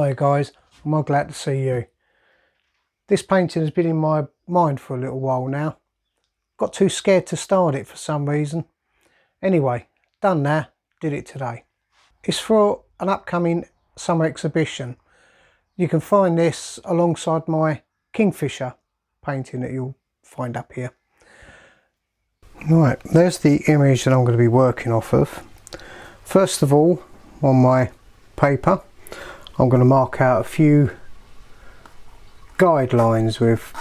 Hi guys, I'm well glad to see you. This painting has been in my mind for a little while now. Got too scared to start it for some reason. Anyway, done now, did it today. It's for an upcoming summer exhibition. You can find this alongside my Kingfisher painting that you'll find up here. Right, there's the image that I'm going to be working off of. First of all, on my paper, I'm going to mark out a few guidelines with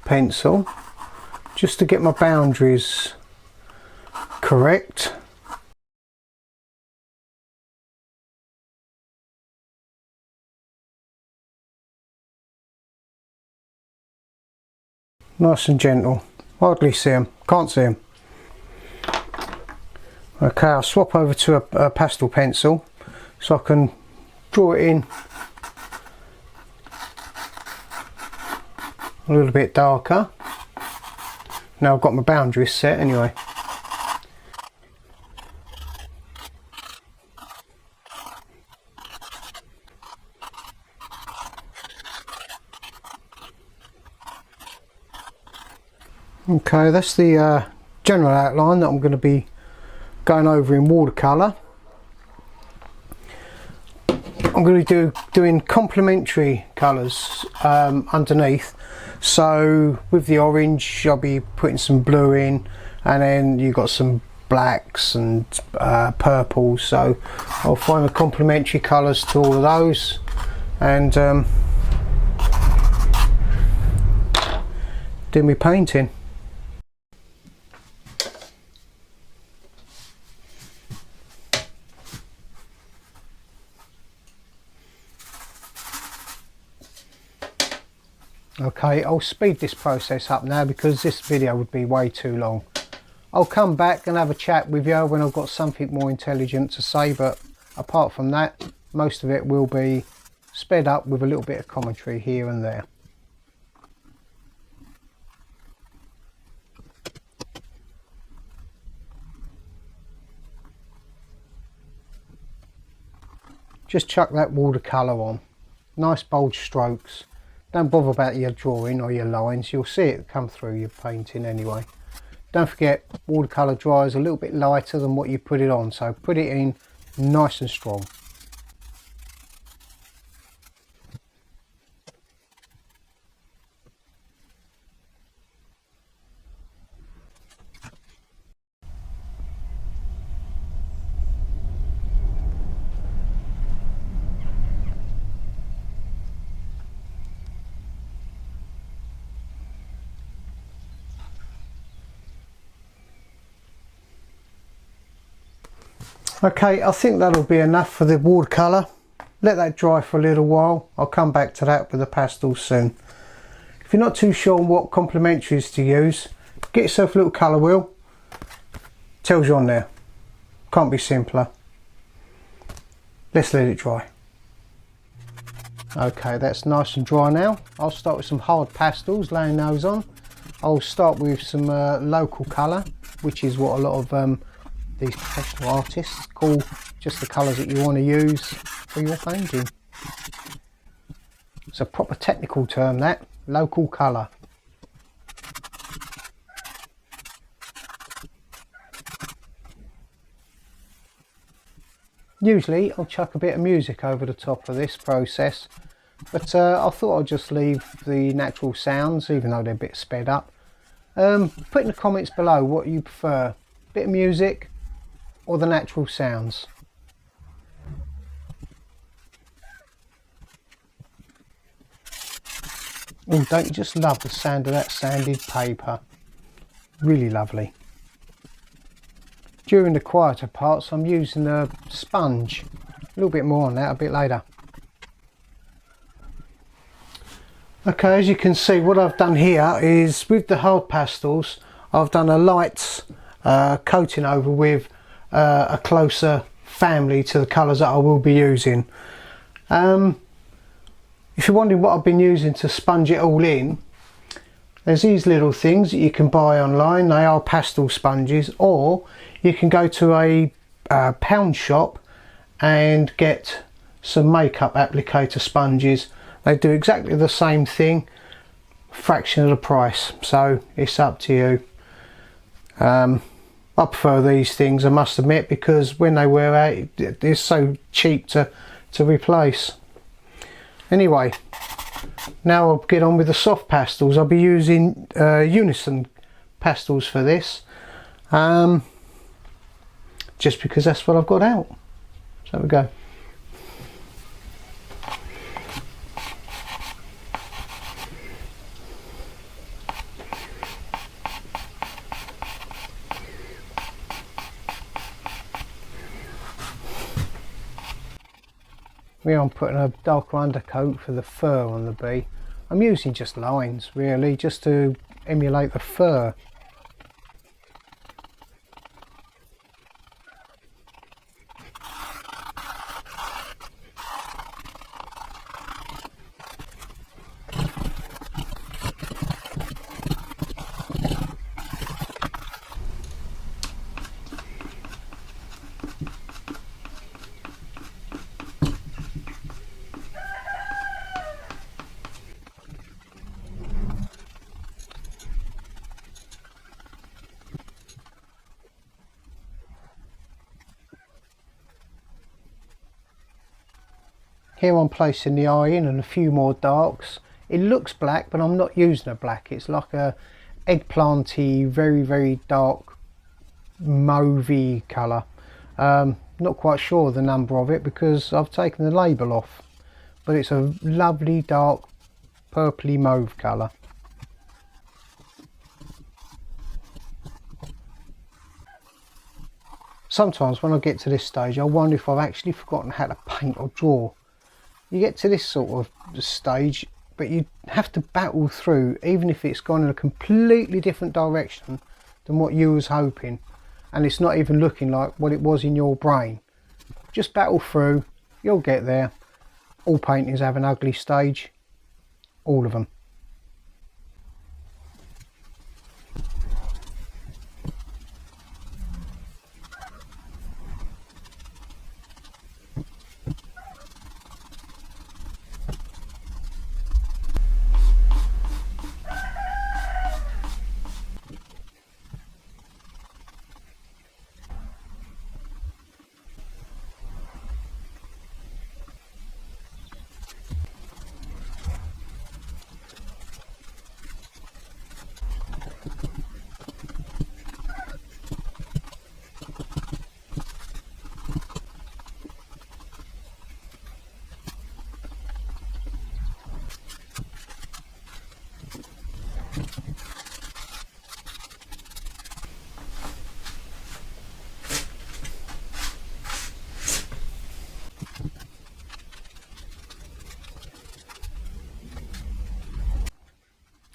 pencil just to get my boundaries correct. Nice and gentle. Hardly see them, can't see them. Okay, I'll swap over to a pastel pencil so I can draw it in a little bit darker. Now I've got my boundaries set anyway. Okay, that's the general outline that I'm going to be going over in watercolour. I'm going to be doing complementary colours underneath. So with the orange I'll be putting some blue in, and then you've got some blacks and purples, so I'll find the complementary colours to all of those and do my painting. Okay, I'll speed this process up now because this video would be way too long. I'll come back and have a chat with you when I've got something more intelligent to say, but apart from that, most of it will be sped up with a little bit of commentary here and there. Just chuck that watercolour on. Nice bold strokes. Don't bother about your drawing or your lines, you'll see it come through your painting anyway. Don't forget, watercolour dries a little bit lighter than what you put it on, so put it in nice and strong. Okay, I think that'll be enough for the watercolour. Let that dry for a little while. I'll come back to that with the pastels soon. If you're not too sure on what complementaries to use, get yourself a little colour wheel. Tells you on there. Can't be simpler. Let's let it dry. Okay, that's nice and dry now. I'll start with some hard pastels, laying those on. I'll start with some local colour, which is what a lot of these professional artists call just the colours that you want to use for your painting. It's a proper technical term, that, local colour. Usually I'll chuck a bit of music over the top of this process, but I thought I'd just leave the natural sounds, even though they're a bit sped up. Put in the comments below what you prefer, bit of music or the natural sounds. Oh, don't you just love the sound of that sanded paper? Really lovely. During the quieter parts I'm using a sponge. A little bit more on that a bit later. Okay, as you can see, what I've done here is with the hard pastels I've done a light coating over with a closer family to the colours that I will be using. If you're wondering what I've been using to sponge it all in, there's these little things that you can buy online. They are pastel sponges, or you can go to a pound shop and get some makeup applicator sponges. They do exactly the same thing, fraction of the price, so it's up to you. I prefer these things, I must admit, because when they wear out they're so cheap to replace. Anyway, now I'll get on with the soft pastels. I'll be using Unison pastels for this, just because that's what I've got out. So there we go. Here I'm putting a darker undercoat for the fur on the bee. I'm using just lines really, just to emulate the fur. Here I'm placing the eye in and a few more darks. It looks black, but I'm not using a black. It's like a eggplanty, very dark mauvey colour. Not quite sure the number of it because I've taken the label off, but it's a lovely dark purpley mauve colour. Sometimes when I get to this stage I wonder if I've actually forgotten how to paint or draw. You get to this sort of stage, but you have to battle through, even if it's gone in a completely different direction than what you was hoping, and it's not even looking like what it was in your brain. Just battle through, you'll get there. All paintings have an ugly stage, all of them.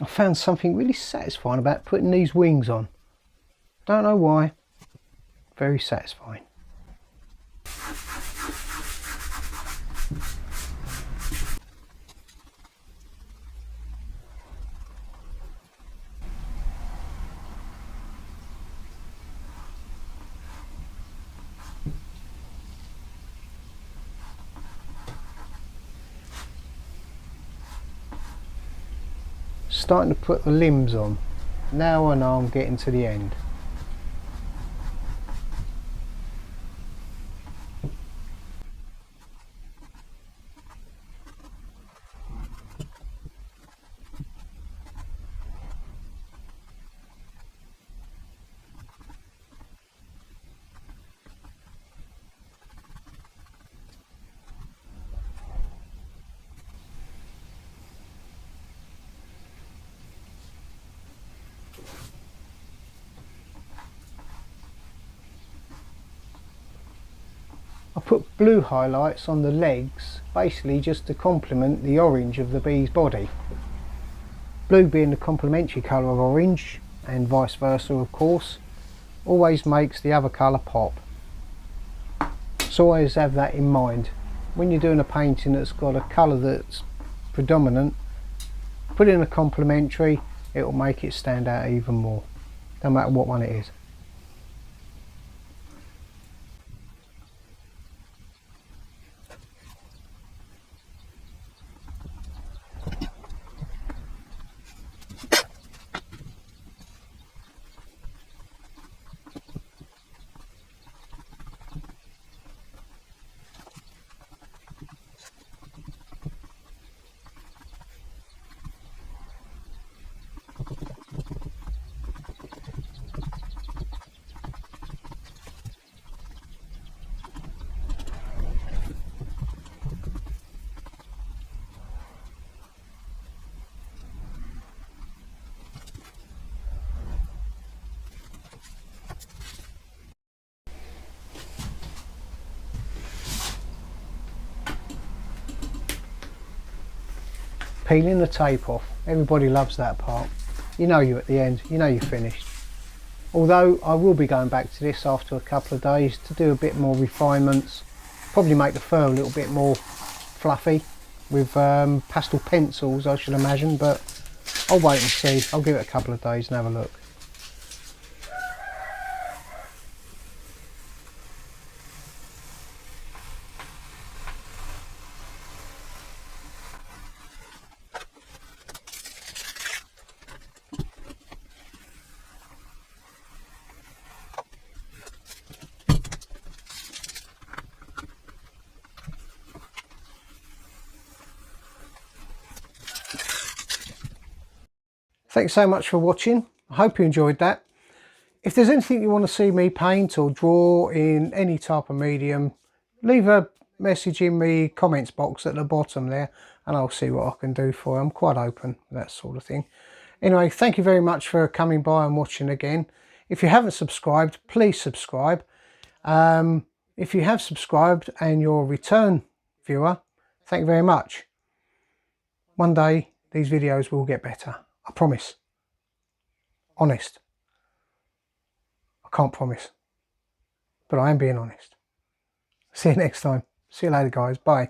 I found something really satisfying about putting these wings on. Don't know why. Very satisfying. Starting to put the limbs on. Now I know I'm getting to the end. I put blue highlights on the legs, basically just to complement the orange of the bee's body. Blue being the complementary colour of orange, and vice versa of course, always makes the other colour pop. So always have that in mind. When you're doing a painting that's got a colour that's predominant, put in a complementary, it will make it stand out even more, no matter what one it is. peeling the tape off. Everybody loves that part. You know you're at the end, you know you're finished. Although I will be going back to this after a couple of days to do a bit more refinements, probably make the fur a little bit more fluffy with pastel pencils, I should imagine, but I'll wait and see. I'll give it a couple of days and have a look. Thanks so much for watching. I hope you enjoyed that. If there's anything you want to see me paint or draw in any type of medium, leave a message in the comments box at the bottom there and I'll see what I can do for you. I'm quite open, that sort of thing. Anyway, thank you very much for coming by and watching again. If you haven't subscribed, please subscribe. If you have subscribed and you're a return viewer, thank you very much. One day these videos will get better. I promise. Honest. I can't promise, but I am being honest. See you next time. See you later, guys. Bye.